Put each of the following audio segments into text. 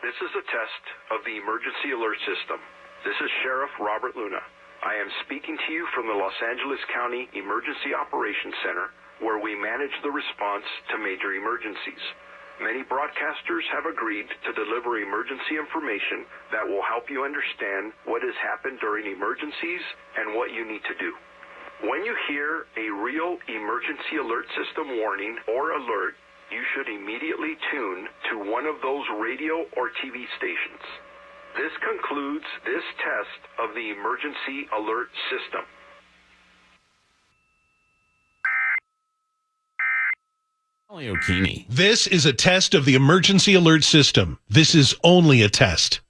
This is a test of the emergency alert system. This is Sheriff Robert Luna. I am speaking to you from the Los Angeles County Emergency Operations Center, where we manage the response to major emergencies. Many broadcasters have agreed to deliver emergency information that will help you understand what has happened during emergencies and what you need to do. When you hear a real emergency alert system warning or alert, you should immediately tune to one of those radio or TV stations. This concludes this test of the emergency alert system. This is a test of the emergency alert system. This is only a test.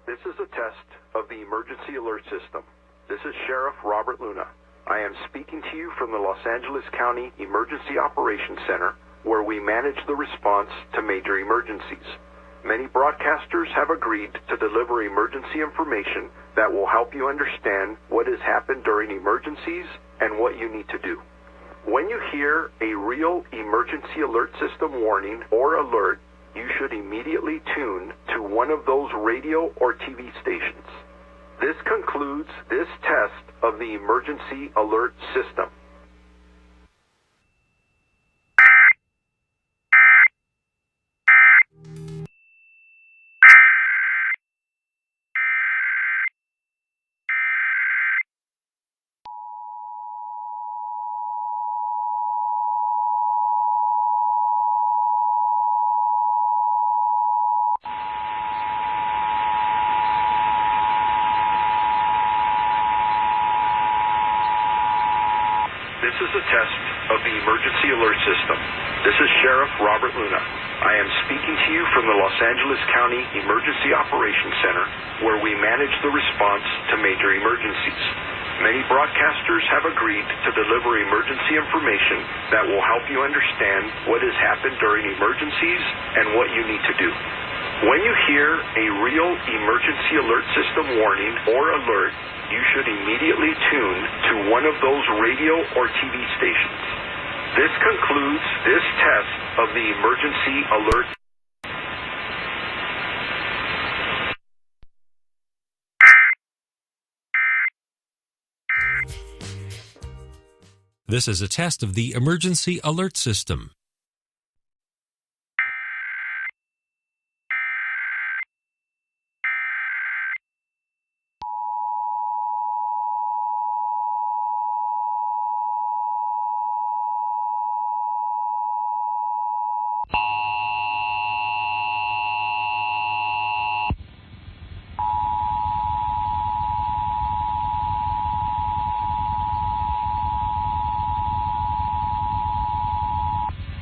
This is a test of the emergency alert system. This is Sheriff Robert Luna. I am speaking to you from the Los Angeles County Emergency Operations Center, where we manage the response to major emergencies. Many broadcasters have agreed to deliver emergency information that will help you understand what has happened during emergencies and what you need to do. When you hear a real emergency alert system warning or alert, you should immediately tune to one of those radio or TV stations. This concludes this test of the emergency alert system. This is a test of the emergency alert system. This is Sheriff Robert Luna. I am speaking to you from the Los Angeles County Emergency Operations Center, where we manage the response to major emergencies. Many broadcasters have agreed to deliver emergency information that will help you understand what has happened during emergencies and what you need to do. When you hear a real emergency alert system warning or alert, you should immediately tune to one of those radio or TV stations. This concludes this test of the emergency alert. This is a test of the emergency alert system.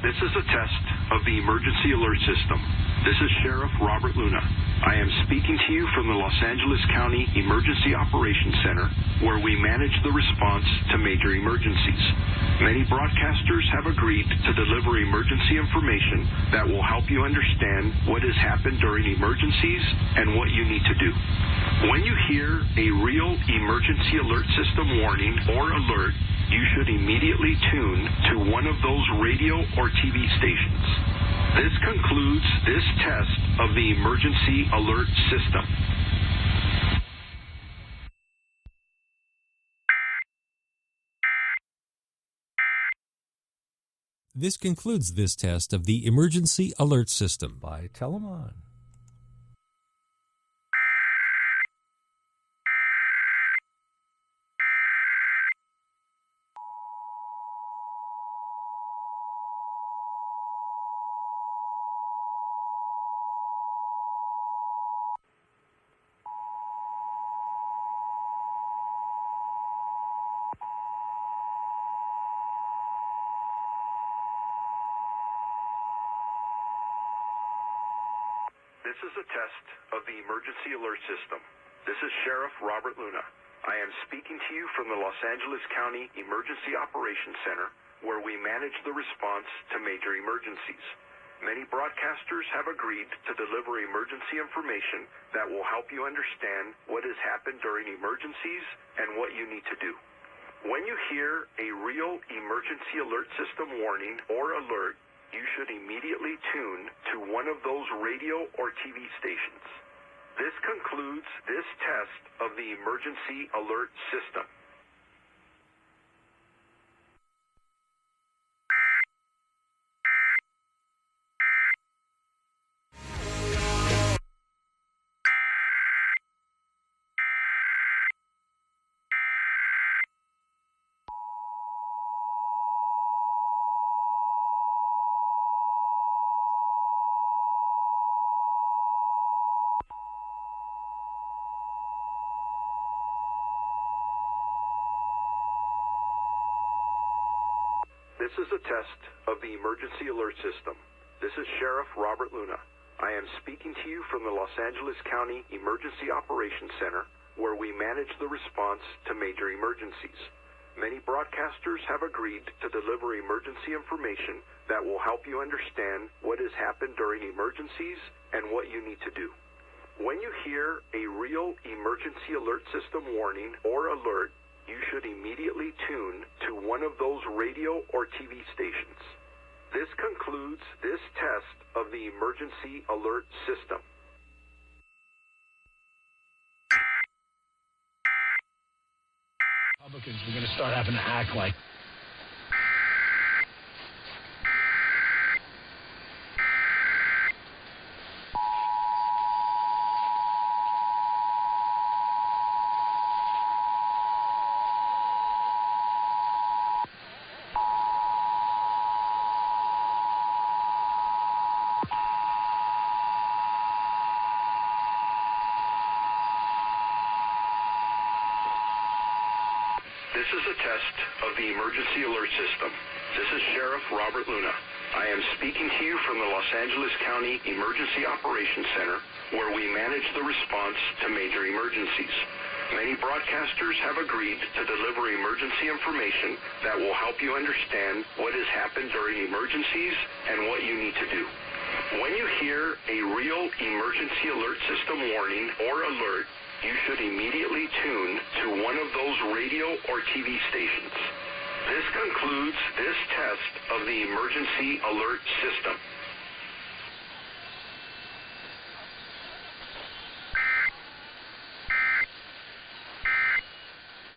This is a test of the emergency alert system. This is Sheriff Robert Luna. I am speaking to you from the Los Angeles County Emergency Operations Center, where we manage the response to major emergencies. Many broadcasters have agreed to deliver emergency information that will help you understand what has happened during emergencies and what you need to do. When you hear a real emergency alert system warning or alert, you should immediately tune to one of those radio or TV stations. This concludes this test of the emergency alert system. This concludes this test of the emergency alert system by Telemon. This is a test of the emergency alert system. This is Sheriff Robert Luna. I am speaking to you from the Los Angeles County Emergency Operations Center, where we manage the response to major emergencies. Many broadcasters have agreed to deliver emergency information that will help you understand what has happened during emergencies and what you need to do. When you hear a real emergency alert system warning or alert, you should immediately tune to one of those radio or TV stations. This concludes this test of the emergency alert system. This is a test of the emergency alert system. This is Sheriff Robert Luna. I am speaking to you from the Los Angeles County Emergency Operations Center, where we manage the response to major emergencies. Many broadcasters have agreed to deliver emergency information that will help you understand what has happened during emergencies and what you need to do. When you hear a real emergency alert system warning or alert, you should immediately tune to one of those radio or TV stations. This concludes this test of the emergency alert system. Republicans, we're going to start having to act like. This is a test of the emergency alert system. This is Sheriff Robert Luna. I am speaking to you from the Los Angeles County Emergency Operations Center, where we manage the response to major emergencies. Many broadcasters have agreed to deliver emergency information that will help you understand what has happened during emergencies and what you need to do. When you hear a real emergency alert system warning or alert, you should immediately tune to one of those radio or TV stations. This concludes this test of the emergency alert system.